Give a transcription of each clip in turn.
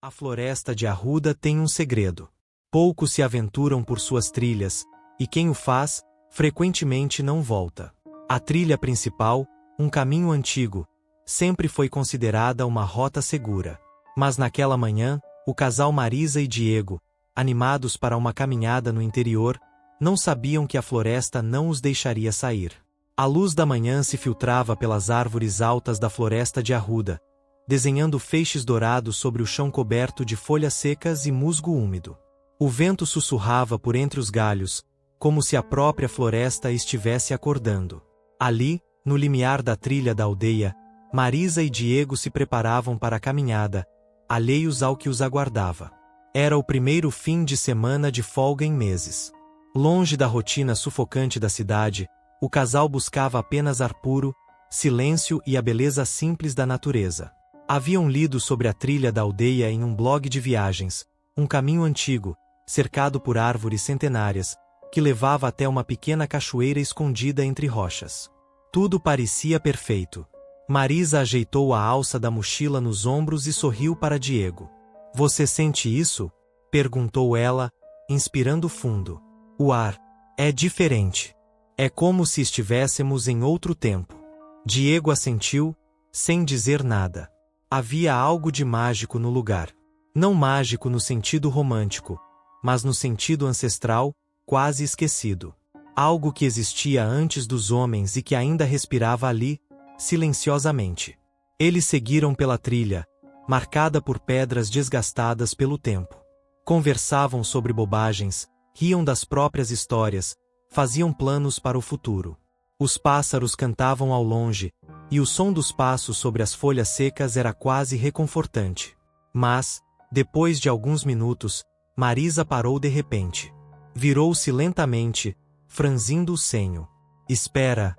A floresta de Arruda tem um segredo. Poucos se aventuram por suas trilhas, e quem o faz, frequentemente não volta. A trilha principal, um caminho antigo, sempre foi considerada uma rota segura. Mas naquela manhã, o casal Marisa e Diego, animados para uma caminhada no interior, não sabiam que a floresta não os deixaria sair. A luz da manhã se filtrava pelas árvores altas da floresta de Arruda, desenhando feixes dourados sobre o chão coberto de folhas secas e musgo úmido. O vento sussurrava por entre os galhos, como se a própria floresta estivesse acordando. Ali, no limiar da trilha da aldeia, Marisa e Diego se preparavam para a caminhada, alheios ao que os aguardava. Era o primeiro fim de semana de folga em meses. Longe da rotina sufocante da cidade, o casal buscava apenas ar puro, silêncio e a beleza simples da natureza. Haviam lido sobre a trilha da aldeia em um blog de viagens, um caminho antigo, cercado por árvores centenárias, que levava até uma pequena cachoeira escondida entre rochas. Tudo parecia perfeito. Marisa ajeitou a alça da mochila nos ombros e sorriu para Diego. "Você sente isso?" perguntou ela, inspirando fundo. "O ar é diferente. É como se estivéssemos em outro tempo." Diego assentiu, sem dizer nada. Havia algo de mágico no lugar. Não mágico no sentido romântico, mas no sentido ancestral, quase esquecido. Algo que existia antes dos homens e que ainda respirava ali, silenciosamente. Eles seguiram pela trilha, marcada por pedras desgastadas pelo tempo. Conversavam sobre bobagens, riam das próprias histórias, faziam planos para o futuro. Os pássaros cantavam ao longe, e o som dos passos sobre as folhas secas era quase reconfortante. Mas, depois de alguns minutos, Marisa parou de repente. Virou-se lentamente, franzindo o senho. "Espera",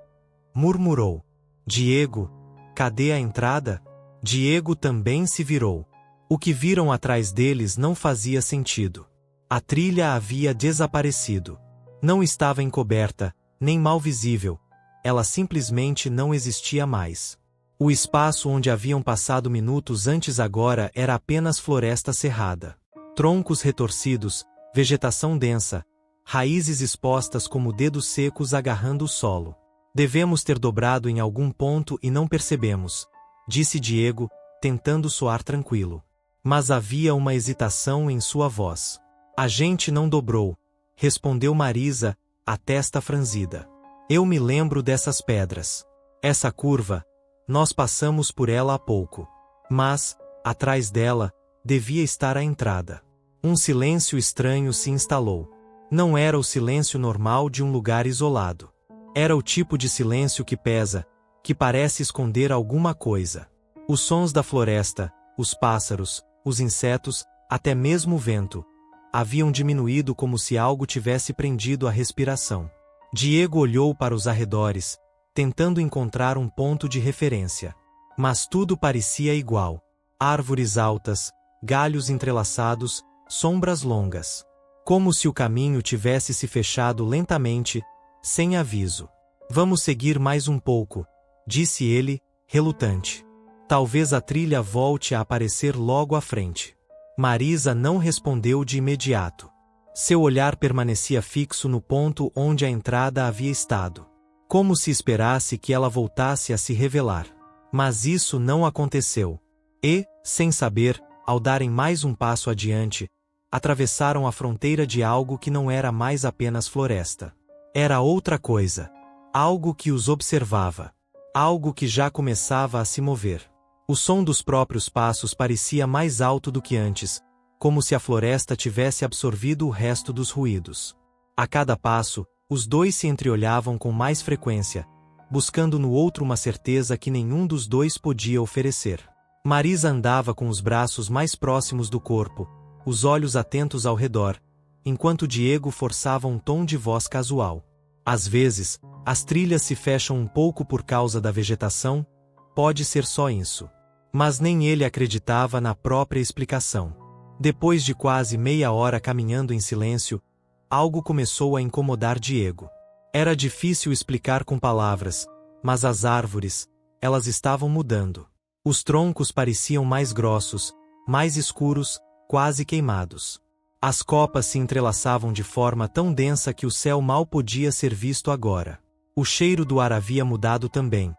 murmurou. "Diego, cadê a entrada?" Diego também se virou. O que viram atrás deles não fazia sentido. A trilha havia desaparecido. Não estava encoberta, nem mal visível. Ela simplesmente não existia mais. O espaço onde haviam passado minutos antes agora era apenas floresta cerrada. Troncos retorcidos, vegetação densa, raízes expostas como dedos secos agarrando o solo. "Devemos ter dobrado em algum ponto e não percebemos", disse Diego, tentando soar tranquilo. Mas havia uma hesitação em sua voz. "A gente não dobrou", respondeu Marisa, a testa franzida. "Eu me lembro dessas pedras. Essa curva, nós passamos por ela há pouco. Mas, atrás dela, devia estar a entrada." Um silêncio estranho se instalou. Não era o silêncio normal de um lugar isolado. Era o tipo de silêncio que pesa, que parece esconder alguma coisa. Os sons da floresta, os pássaros, os insetos, até mesmo o vento, haviam diminuído como se algo tivesse prendido a respiração. Diego olhou para os arredores, tentando encontrar um ponto de referência. Mas tudo parecia igual. Árvores altas, galhos entrelaçados, sombras longas. Como se o caminho tivesse se fechado lentamente, sem aviso. "Vamos seguir mais um pouco", disse ele, relutante. "Talvez a trilha volte a aparecer logo à frente." Marisa não respondeu de imediato. Seu olhar permanecia fixo no ponto onde a entrada havia estado. Como se esperasse que ela voltasse a se revelar. Mas isso não aconteceu. E, sem saber, ao darem mais um passo adiante, atravessaram a fronteira de algo que não era mais apenas floresta. Era outra coisa. Algo que os observava. Algo que já começava a se mover. O som dos próprios passos parecia mais alto do que antes, como se a floresta tivesse absorvido o resto dos ruídos. A cada passo, os dois se entreolhavam com mais frequência, buscando no outro uma certeza que nenhum dos dois podia oferecer. Marisa andava com os braços mais próximos do corpo, os olhos atentos ao redor, enquanto Diego forçava um tom de voz casual. "Às vezes, as trilhas se fecham um pouco por causa da vegetação, pode ser só isso." Mas nem ele acreditava na própria explicação. Depois de quase meia hora caminhando em silêncio, algo começou a incomodar Diego. Era difícil explicar com palavras, mas as árvores, elas estavam mudando. Os troncos pareciam mais grossos, mais escuros, quase queimados. As copas se entrelaçavam de forma tão densa que o céu mal podia ser visto agora. O cheiro do ar havia mudado também.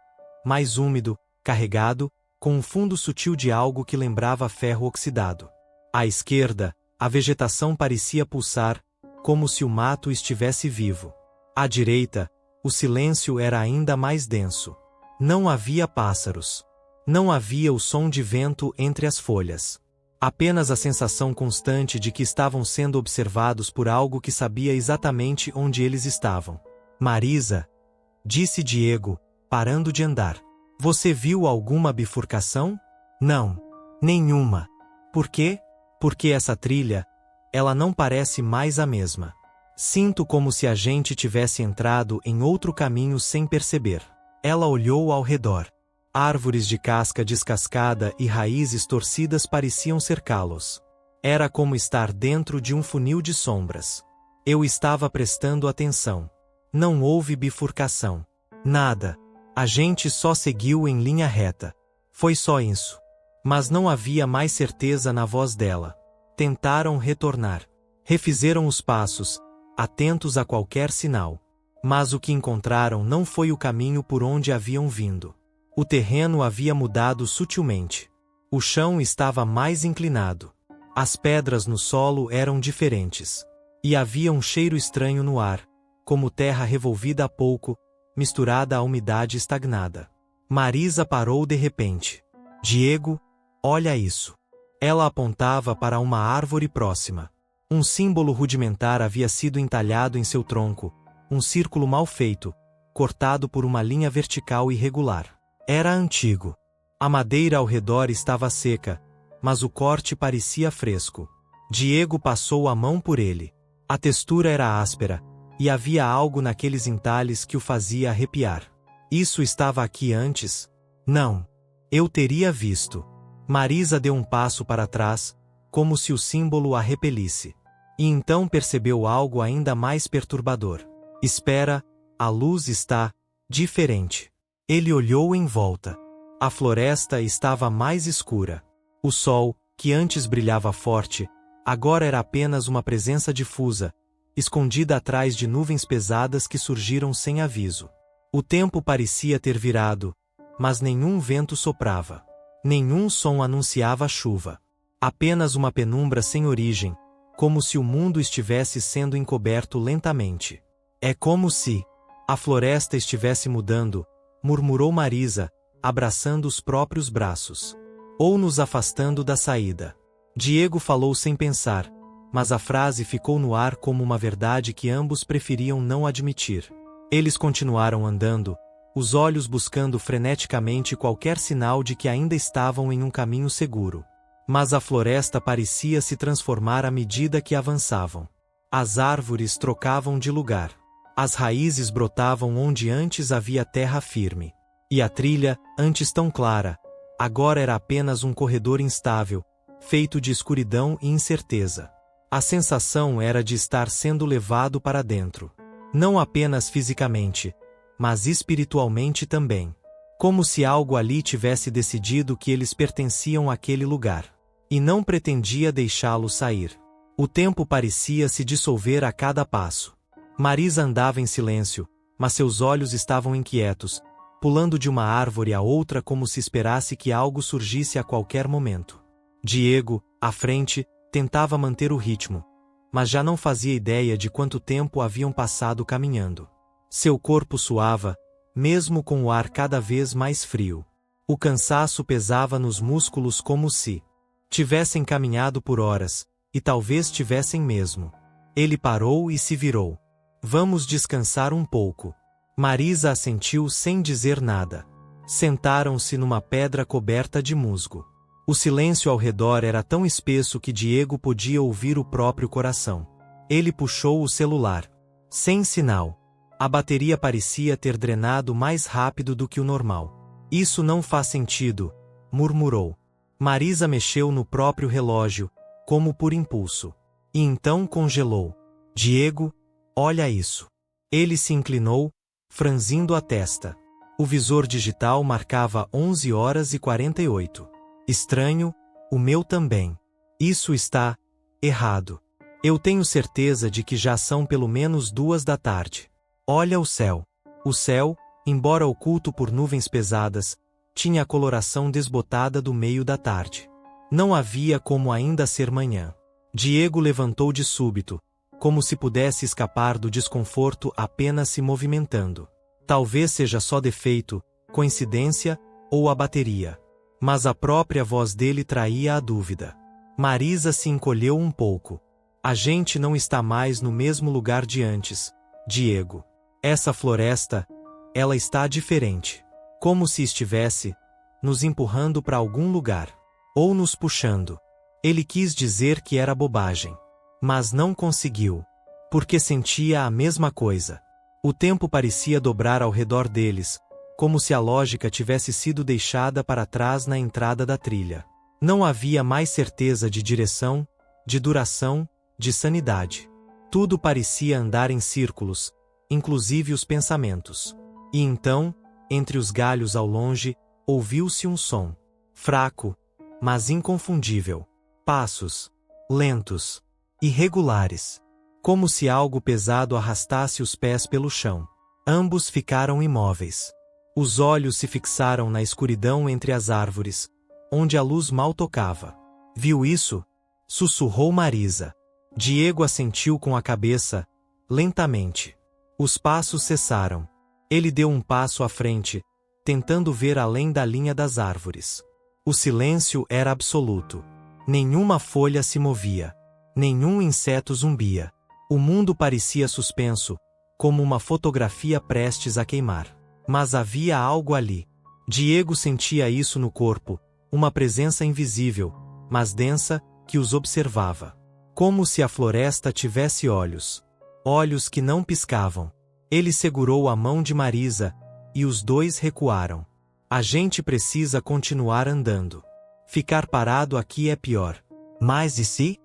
Mais úmido, carregado, com um fundo sutil de algo que lembrava ferro oxidado. À esquerda, a vegetação parecia pulsar, como se o mato estivesse vivo. À direita, o silêncio era ainda mais denso. Não havia pássaros. Não havia o som de vento entre as folhas. Apenas a sensação constante de que estavam sendo observados por algo que sabia exatamente onde eles estavam. Marisa, disse Diego, parando de andar. Você viu alguma bifurcação? Não. Nenhuma. Por quê? Porque essa trilha, ela não parece mais a mesma. Sinto como se a gente tivesse entrado em outro caminho sem perceber. Ela olhou ao redor. Árvores de casca descascada e raízes torcidas pareciam cercá-los. Era como estar dentro de um funil de sombras. Eu estava prestando atenção. Não houve bifurcação. Nada. A gente só seguiu em linha reta. Foi só isso. Mas não havia mais certeza na voz dela. Tentaram retornar. Refizeram os passos, atentos a qualquer sinal. Mas o que encontraram não foi o caminho por onde haviam vindo. O terreno havia mudado sutilmente. O chão estava mais inclinado. As pedras no solo eram diferentes. E havia um cheiro estranho no ar, como terra revolvida há pouco, misturada à umidade estagnada. Marisa parou de repente. Diego, olha isso. Ela apontava para uma árvore próxima. Um símbolo rudimentar havia sido entalhado em seu tronco, um círculo mal feito, cortado por uma linha vertical irregular. Era antigo. A madeira ao redor estava seca, mas o corte parecia fresco. Diego passou a mão por ele. A textura era áspera, e havia algo naqueles entalhes que o fazia arrepiar. Isso estava aqui antes? Não. Eu teria visto. Marisa deu um passo para trás, como se o símbolo a repelisse. E então percebeu algo ainda mais perturbador. Espera, a luz está diferente. Ele olhou em volta. A floresta estava mais escura. O sol, que antes brilhava forte, agora era apenas uma presença difusa, escondida atrás de nuvens pesadas que surgiram sem aviso. O tempo parecia ter virado, mas nenhum vento soprava. Nenhum som anunciava chuva. Apenas uma penumbra sem origem, como se o mundo estivesse sendo encoberto lentamente. É como se a floresta estivesse mudando, murmurou Marisa, abraçando os próprios braços. Ou nos afastando da saída. Diego falou sem pensar, mas a frase ficou no ar como uma verdade que ambos preferiam não admitir. Eles continuaram andando, os olhos buscando freneticamente qualquer sinal de que ainda estavam em um caminho seguro. Mas a floresta parecia se transformar à medida que avançavam. As árvores trocavam de lugar. As raízes brotavam onde antes havia terra firme. E a trilha, antes tão clara, agora era apenas um corredor instável, feito de escuridão e incerteza. A sensação era de estar sendo levado para dentro. Não apenas fisicamente, mas espiritualmente também. Como se algo ali tivesse decidido que eles pertenciam àquele lugar. E não pretendia deixá-lo sair. O tempo parecia se dissolver a cada passo. Marisa andava em silêncio, mas seus olhos estavam inquietos, pulando de uma árvore a outra como se esperasse que algo surgisse a qualquer momento. Diego, à frente, tentava manter o ritmo, mas já não fazia ideia de quanto tempo haviam passado caminhando. Seu corpo suava, mesmo com o ar cada vez mais frio. O cansaço pesava nos músculos como se tivessem caminhado por horas, e talvez tivessem mesmo. Ele parou e se virou. Vamos descansar um pouco. Marisa assentiu sem dizer nada. Sentaram-se numa pedra coberta de musgo. O silêncio ao redor era tão espesso que Diego podia ouvir o próprio coração. Ele puxou o celular. Sem sinal. A bateria parecia ter drenado mais rápido do que o normal. Isso não faz sentido, murmurou. Marisa mexeu no próprio relógio, como por impulso. E então congelou. Diego, olha isso. Ele se inclinou, franzindo a testa. O visor digital marcava 11h48. Estranho, O meu também. Isso está errado. Eu tenho certeza de que já são pelo menos 2 da tarde. Olha o céu. O céu, embora oculto por nuvens pesadas, tinha a coloração desbotada do meio da tarde. Não havia como ainda ser manhã. Diego levantou de súbito, como se pudesse escapar do desconforto apenas se movimentando. Talvez seja só defeito, coincidência, ou a bateria. Mas a própria voz dele traía a dúvida. Marisa se encolheu um pouco. A gente não está mais no mesmo lugar de antes, Diego. Essa floresta, ela está diferente. Como se estivesse nos empurrando para algum lugar. Ou nos puxando. Ele quis dizer que era bobagem. Mas não conseguiu. Porque sentia a mesma coisa. O tempo parecia dobrar ao redor deles, como se a lógica tivesse sido deixada para trás na entrada da trilha. Não havia mais certeza de direção, de duração, de sanidade. Tudo parecia andar em círculos, inclusive os pensamentos. E então, entre os galhos ao longe, ouviu-se um som. Fraco, mas inconfundível. Passos. Lentos. Irregulares. Como se algo pesado arrastasse os pés pelo chão. Ambos ficaram imóveis. Os olhos se fixaram na escuridão entre as árvores, onde a luz mal tocava. Viu isso? Sussurrou Marisa. Diego assentiu com a cabeça, lentamente. Os passos cessaram. Ele deu um passo à frente, tentando ver além da linha das árvores. O silêncio era absoluto. Nenhuma folha se movia. Nenhum inseto zumbia. O mundo parecia suspenso, como uma fotografia prestes a queimar. Mas havia algo ali. Diego sentia isso no corpo, uma presença invisível, mas densa, que os observava. Como se a floresta tivesse olhos. Olhos que não piscavam. Ele segurou a mão de Marisa, e os dois recuaram. A gente precisa continuar andando. Ficar parado aqui é pior. Mas e se?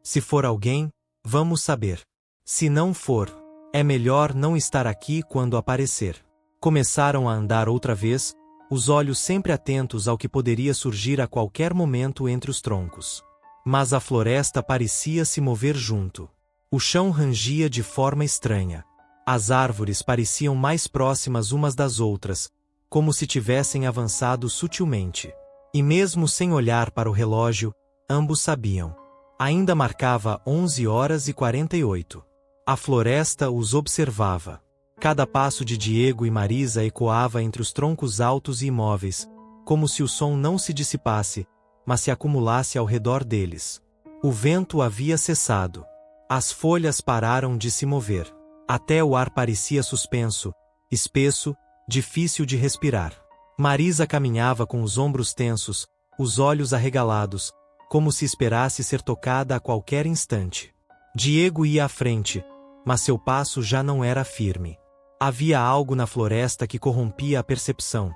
Se for alguém, vamos saber. Se não for, é melhor não estar aqui quando aparecer. Começaram a andar outra vez, os olhos sempre atentos ao que poderia surgir a qualquer momento entre os troncos. Mas a floresta parecia se mover junto. O chão rangia de forma estranha. As árvores pareciam mais próximas umas das outras, como se tivessem avançado sutilmente. E mesmo sem olhar para o relógio, ambos sabiam. Ainda marcava 11h48. A floresta os observava. Cada passo de Diego e Marisa ecoava entre os troncos altos e imóveis, como se o som não se dissipasse, mas se acumulasse ao redor deles. O vento havia cessado. As folhas pararam de se mover. Até o ar parecia suspenso, espesso, difícil de respirar. Marisa caminhava com os ombros tensos, os olhos arregalados, como se esperasse ser tocada a qualquer instante. Diego ia à frente, mas seu passo já não era firme. Havia algo na floresta que corrompia a percepção,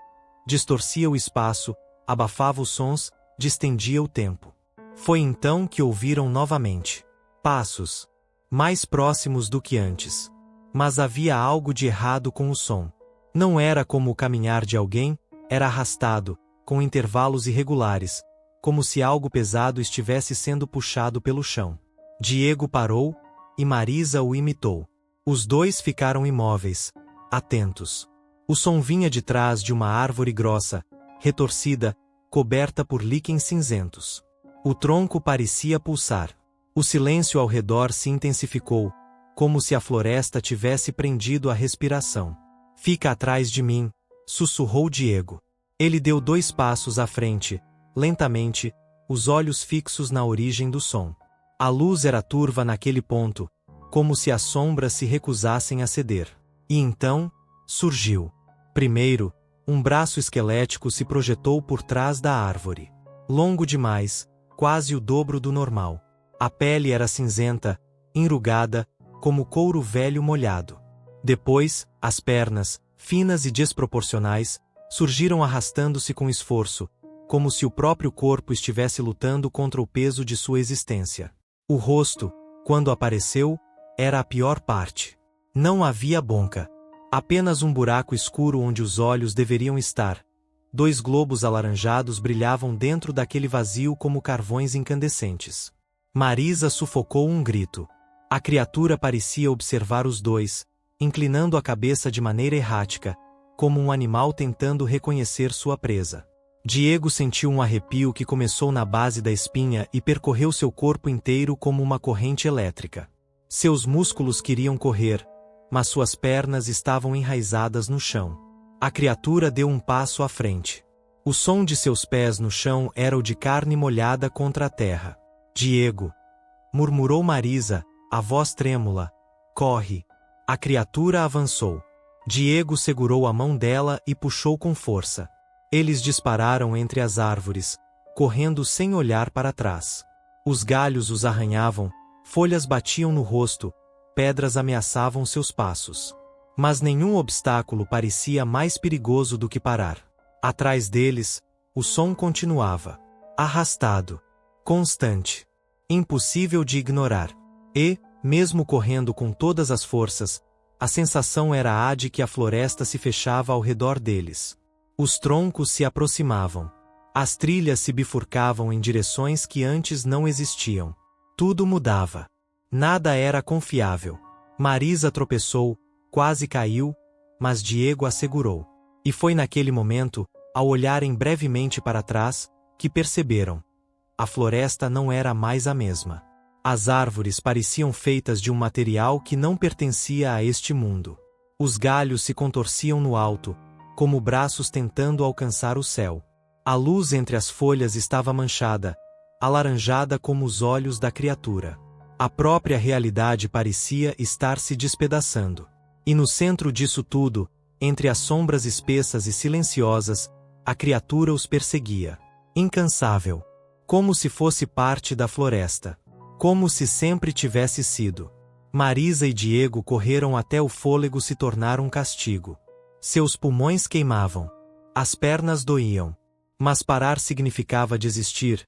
distorcia o espaço, abafava os sons, distendia o tempo. Foi então que ouviram novamente. Passos. Mais próximos do que antes. Mas havia algo de errado com o som. Não era como o caminhar de alguém, era arrastado, com intervalos irregulares, como se algo pesado estivesse sendo puxado pelo chão. Diego parou, e Marisa o imitou. Os dois ficaram imóveis, atentos. O som vinha de trás de uma árvore grossa, retorcida, coberta por líquens cinzentos. O tronco parecia pulsar. O silêncio ao redor se intensificou, como se a floresta tivesse prendido a respiração. Fica atrás de mim, sussurrou Diego. Ele deu 2 passos à frente, lentamente, os olhos fixos na origem do som. A luz era turva naquele ponto, como se as sombras se recusassem a ceder. E então, surgiu. Primeiro, um braço esquelético se projetou por trás da árvore. Longo demais, quase o dobro do normal. A pele era cinzenta, enrugada, como couro velho molhado. Depois, as pernas, finas e desproporcionais, surgiram arrastando-se com esforço, como se o próprio corpo estivesse lutando contra o peso de sua existência. O rosto, quando apareceu, era a pior parte. Não havia boca. Apenas um buraco escuro onde os olhos deveriam estar. 2 globos alaranjados brilhavam dentro daquele vazio como carvões incandescentes. Marisa sufocou um grito. A criatura parecia observar os dois, inclinando a cabeça de maneira errática, como um animal tentando reconhecer sua presa. Diego sentiu um arrepio que começou na base da espinha e percorreu seu corpo inteiro como uma corrente elétrica. Seus músculos queriam correr, mas suas pernas estavam enraizadas no chão. A criatura deu um passo à frente. O som de seus pés no chão era o de carne molhada contra a terra. Diego, murmurou Marisa, a voz trêmula. Corre. A criatura avançou. Diego segurou a mão dela e puxou com força. Eles dispararam entre as árvores, correndo sem olhar para trás. Os galhos os arranhavam, folhas batiam no rosto, pedras ameaçavam seus passos. Mas nenhum obstáculo parecia mais perigoso do que parar. Atrás deles, o som continuava. Arrastado. Constante. Impossível de ignorar. E, mesmo correndo com todas as forças, a sensação era a de que a floresta se fechava ao redor deles. Os troncos se aproximavam. As trilhas se bifurcavam em direções que antes não existiam. Tudo mudava. Nada era confiável. Marisa tropeçou, quase caiu, mas Diego a segurou. E foi naquele momento, ao olharem brevemente para trás, que perceberam. A floresta não era mais a mesma. As árvores pareciam feitas de um material que não pertencia a este mundo. Os galhos se contorciam no alto, como braços tentando alcançar o céu. A luz entre as folhas estava manchada, alaranjada como os olhos da criatura. A própria realidade parecia estar se despedaçando. E no centro disso tudo, entre as sombras espessas e silenciosas, a criatura os perseguia. Incansável. Como se fosse parte da floresta. Como se sempre tivesse sido. Marisa e Diego correram até o fôlego se tornar um castigo. Seus pulmões queimavam. As pernas doíam. Mas parar significava desistir,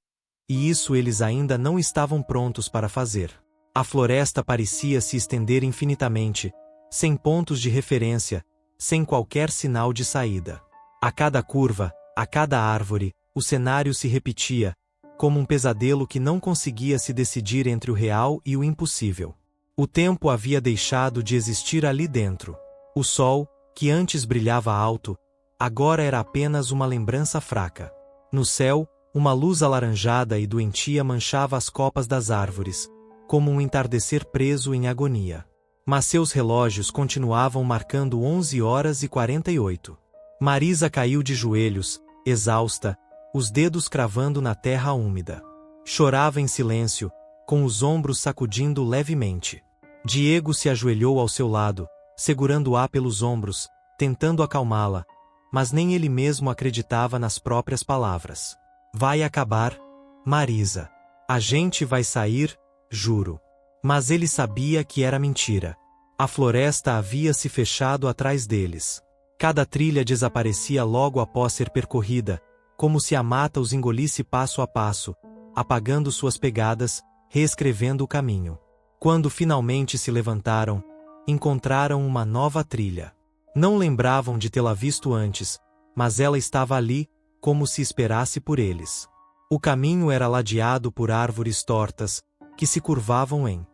e isso eles ainda não estavam prontos para fazer. A floresta parecia se estender infinitamente, sem pontos de referência, sem qualquer sinal de saída. A cada curva, a cada árvore, o cenário se repetia, como um pesadelo que não conseguia se decidir entre o real e o impossível. O tempo havia deixado de existir ali dentro. O sol, que antes brilhava alto, agora era apenas uma lembrança fraca. No céu, uma luz alaranjada e doentia manchava as copas das árvores, como um entardecer preso em agonia. Mas seus relógios continuavam marcando 11h48. Marisa caiu de joelhos, exausta, os dedos cravando na terra úmida. Chorava em silêncio, com os ombros sacudindo levemente. Diego se ajoelhou ao seu lado, segurando-a pelos ombros, tentando acalmá-la, mas nem ele mesmo acreditava nas próprias palavras. Vai acabar, Marisa. A gente vai sair, juro. Mas ele sabia que era mentira. A floresta havia se fechado atrás deles. Cada trilha desaparecia logo após ser percorrida, como se a mata os engolisse passo a passo, apagando suas pegadas, reescrevendo o caminho. Quando finalmente se levantaram, encontraram uma nova trilha. Não lembravam de tê-la visto antes, mas ela estava ali, como se esperasse por eles. O caminho era ladeado por árvores tortas, que se curvavam em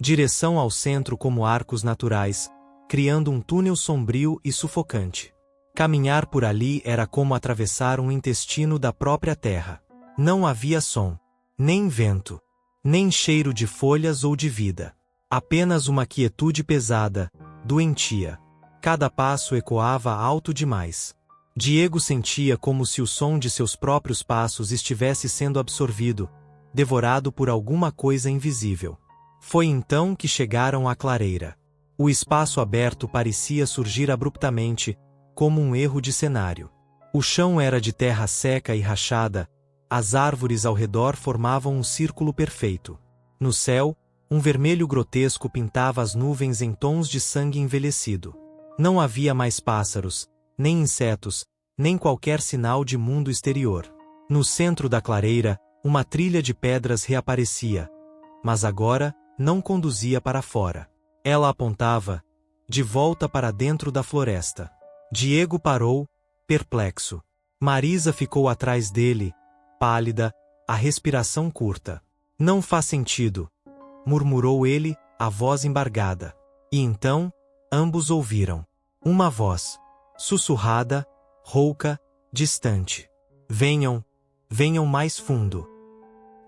direção ao centro como arcos naturais, criando um túnel sombrio e sufocante. Caminhar por ali era como atravessar um intestino da própria terra. Não havia som, nem vento, nem cheiro de folhas ou de vida. Apenas uma quietude pesada, doentia. Cada passo ecoava alto demais. Diego sentia como se o som de seus próprios passos estivesse sendo absorvido, devorado por alguma coisa invisível. Foi então que chegaram à clareira. O espaço aberto parecia surgir abruptamente, como um erro de cenário. O chão era de terra seca e rachada, as árvores ao redor formavam um círculo perfeito. No céu, um vermelho grotesco pintava as nuvens em tons de sangue envelhecido. Não havia mais pássaros, nem insetos, nem qualquer sinal de mundo exterior. No centro da clareira, uma trilha de pedras reaparecia, mas agora não conduzia para fora. Ela apontava, de volta para dentro da floresta. Diego parou, perplexo. Marisa ficou atrás dele, pálida, a respiração curta. Não faz sentido, murmurou ele, a voz embargada. E então, ambos ouviram. Uma voz, sussurrada, rouca, distante. Venham, venham mais fundo.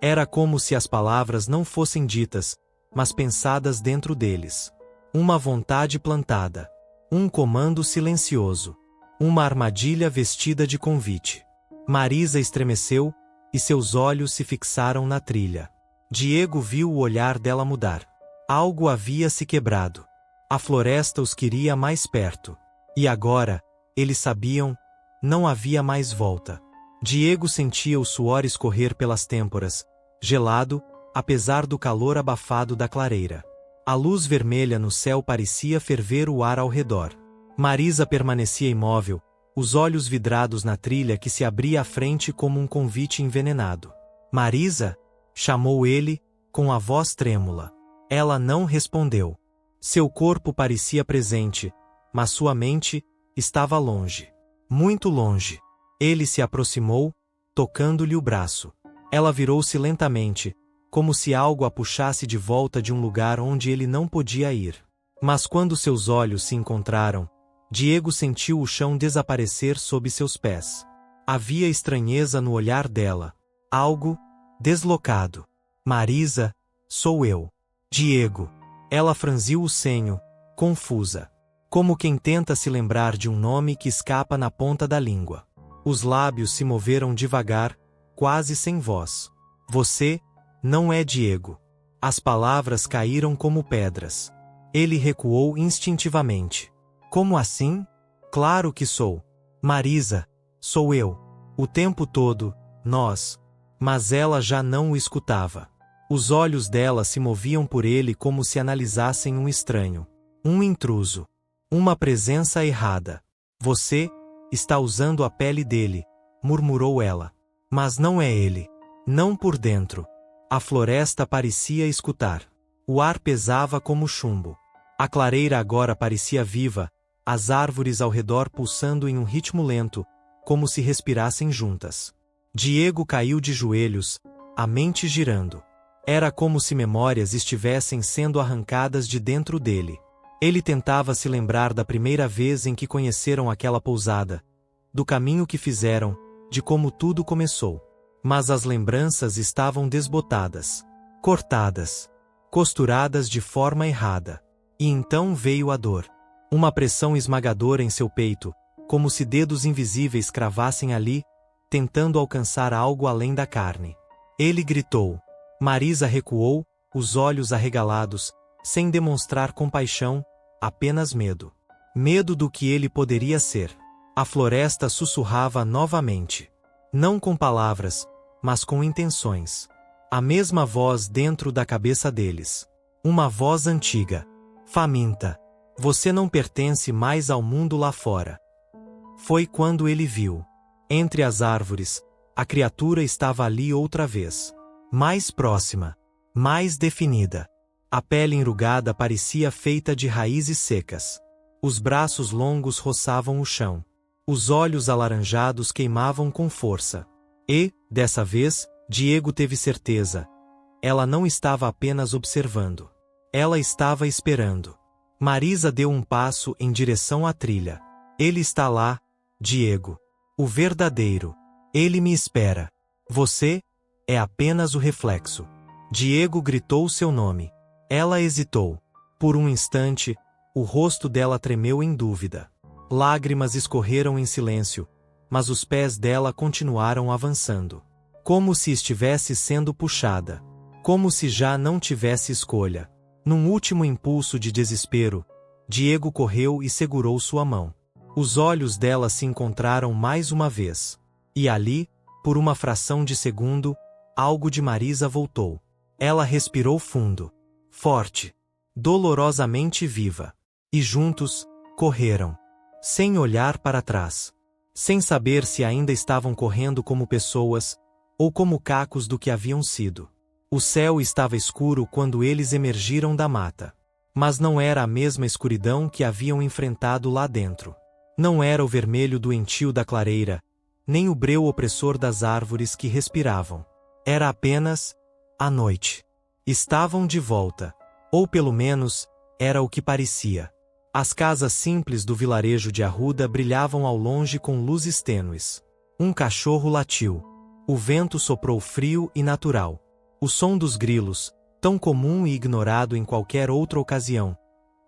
Era como se as palavras não fossem ditas, mas pensadas dentro deles. Uma vontade plantada. Um comando silencioso. Uma armadilha vestida de convite. Marisa estremeceu, e seus olhos se fixaram na trilha. Diego viu o olhar dela mudar. Algo havia se quebrado. A floresta os queria mais perto. E agora, eles sabiam, não havia mais volta. Diego sentia o suor escorrer pelas têmporas, gelado, apesar do calor abafado da clareira. A luz vermelha no céu parecia ferver o ar ao redor. Marisa permanecia imóvel, os olhos vidrados na trilha que se abria à frente como um convite envenenado. Marisa? Chamou ele, com a voz trêmula. Ela não respondeu. Seu corpo parecia presente, mas sua mente estava longe. Muito longe. Ele se aproximou, tocando-lhe o braço. Ela virou-se lentamente, como se algo a puxasse de volta de um lugar onde ele não podia ir. Mas quando seus olhos se encontraram, Diego sentiu o chão desaparecer sob seus pés. Havia estranheza no olhar dela. Algo deslocado. Marisa, sou eu. Diego. Ela franziu o senho, confusa. Como quem tenta se lembrar de um nome que escapa na ponta da língua. Os lábios se moveram devagar, quase sem voz. Você não é Diego. As palavras caíram como pedras. Ele recuou instintivamente. Como assim? Claro que sou. Marisa, sou eu. O tempo todo, nós. Mas ela já não o escutava. Os olhos dela se moviam por ele como se analisassem um estranho. Um intruso. Uma presença errada. Você está usando a pele dele, murmurou ela. Mas não é ele. Não por dentro. A floresta parecia escutar. O ar pesava como chumbo. A clareira agora parecia viva, as árvores ao redor pulsando em um ritmo lento, como se respirassem juntas. Diego caiu de joelhos, a mente girando. Era como se memórias estivessem sendo arrancadas de dentro dele. Ele tentava se lembrar da primeira vez em que conheceram aquela pousada, do caminho que fizeram, de como tudo começou. Mas as lembranças estavam desbotadas, cortadas, costuradas de forma errada. E então veio a dor. Uma pressão esmagadora em seu peito, como se dedos invisíveis cravassem ali, tentando alcançar algo além da carne. Ele gritou. Marisa recuou, os olhos arregalados, sem demonstrar compaixão, apenas medo. Medo do que ele poderia ser. A floresta sussurrava novamente. Não com palavras, mas com intenções. A mesma voz dentro da cabeça deles. Uma voz antiga. Faminta. Você não pertence mais ao mundo lá fora. Foi quando ele viu. Entre as árvores, a criatura estava ali outra vez. Mais próxima. Mais definida. A pele enrugada parecia feita de raízes secas. Os braços longos roçavam o chão. Os olhos alaranjados queimavam com força. E, dessa vez, Diego teve certeza. Ela não estava apenas observando. Ela estava esperando. Marisa deu um passo em direção à trilha. Ele está lá, Diego. O verdadeiro. Ele me espera. Você é apenas o reflexo. Diego gritou seu nome. Ela hesitou. Por um instante, o rosto dela tremeu em dúvida. Lágrimas escorreram em silêncio, mas os pés dela continuaram avançando. Como se estivesse sendo puxada. Como se já não tivesse escolha. Num último impulso de desespero, Diego correu e segurou sua mão. Os olhos dela se encontraram mais uma vez. E ali, por uma fração de segundo, algo de Marisa voltou. Ela respirou fundo. Forte. Dolorosamente viva. E juntos, correram. Sem olhar para trás. Sem saber se ainda estavam correndo como pessoas, ou como cacos do que haviam sido. O céu estava escuro quando eles emergiram da mata. Mas não era a mesma escuridão que haviam enfrentado lá dentro. Não era o vermelho doentio da clareira, nem o breu opressor das árvores que respiravam. Era apenas a noite. Estavam de volta. Ou pelo menos, era o que parecia. As casas simples do vilarejo de Arruda brilhavam ao longe com luzes tênues. Um cachorro latiu. O vento soprou frio e natural. O som dos grilos, tão comum e ignorado em qualquer outra ocasião,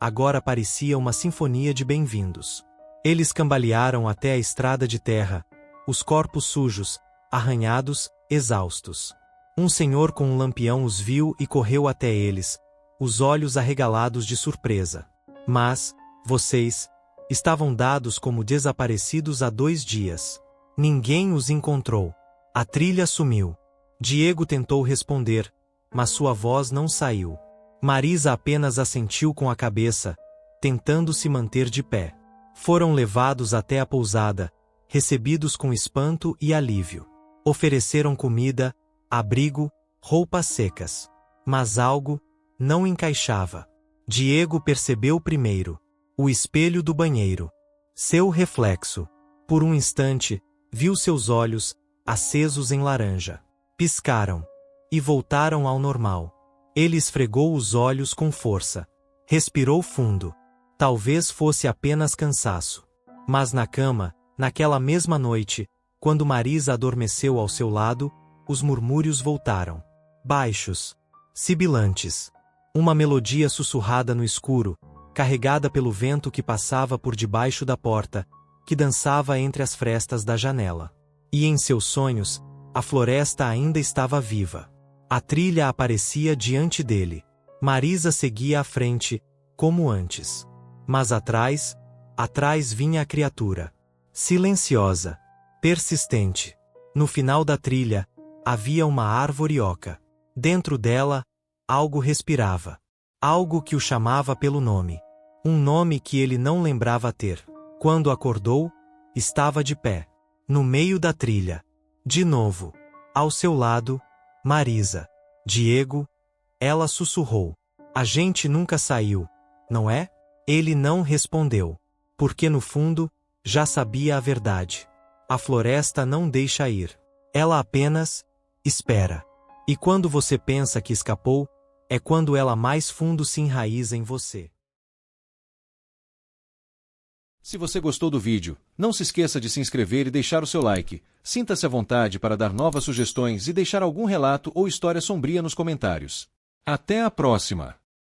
agora parecia uma sinfonia de bem-vindos. Eles cambalearam até a estrada de terra, os corpos sujos, arranhados, exaustos. Um senhor com um lampião os viu e correu até eles, os olhos arregalados de surpresa. Mas, vocês, estavam dados como desaparecidos há 2 dias. Ninguém os encontrou. A trilha sumiu. Diego tentou responder, mas sua voz não saiu. Marisa apenas assentiu com a cabeça, tentando se manter de pé. Foram levados até a pousada, recebidos com espanto e alívio. Ofereceram comida, abrigo, roupas secas. Mas algo não encaixava. Diego percebeu primeiro o espelho do banheiro. Seu reflexo. Por um instante, viu seus olhos, acesos em laranja. Piscaram. E voltaram ao normal. Ele esfregou os olhos com força. Respirou fundo. Talvez fosse apenas cansaço. Mas na cama, naquela mesma noite, quando Marisa adormeceu ao seu lado, os murmúrios voltaram. Baixos. Sibilantes. Uma melodia sussurrada no escuro, carregada pelo vento que passava por debaixo da porta, que dançava entre as frestas da janela. E em seus sonhos, a floresta ainda estava viva. A trilha aparecia diante dele. Marisa seguia à frente, como antes. Mas atrás vinha a criatura. Silenciosa. Persistente. No final da trilha, havia uma árvore oca. Dentro dela, algo respirava. Algo que o chamava pelo nome. Um nome que ele não lembrava ter. Quando acordou, estava de pé. No meio da trilha. De novo. Ao seu lado, Marisa. Diego. Ela sussurrou. A gente nunca saiu, não é? Ele não respondeu. Porque no fundo, já sabia a verdade. A floresta não deixa ir. Ela apenas espera. E quando você pensa que escapou, é quando ela mais fundo se enraiza em você. Se você gostou do vídeo, não se esqueça de se inscrever e deixar o seu like. Sinta-se à vontade para dar novas sugestões e deixar algum relato ou história sombria nos comentários. Até a próxima!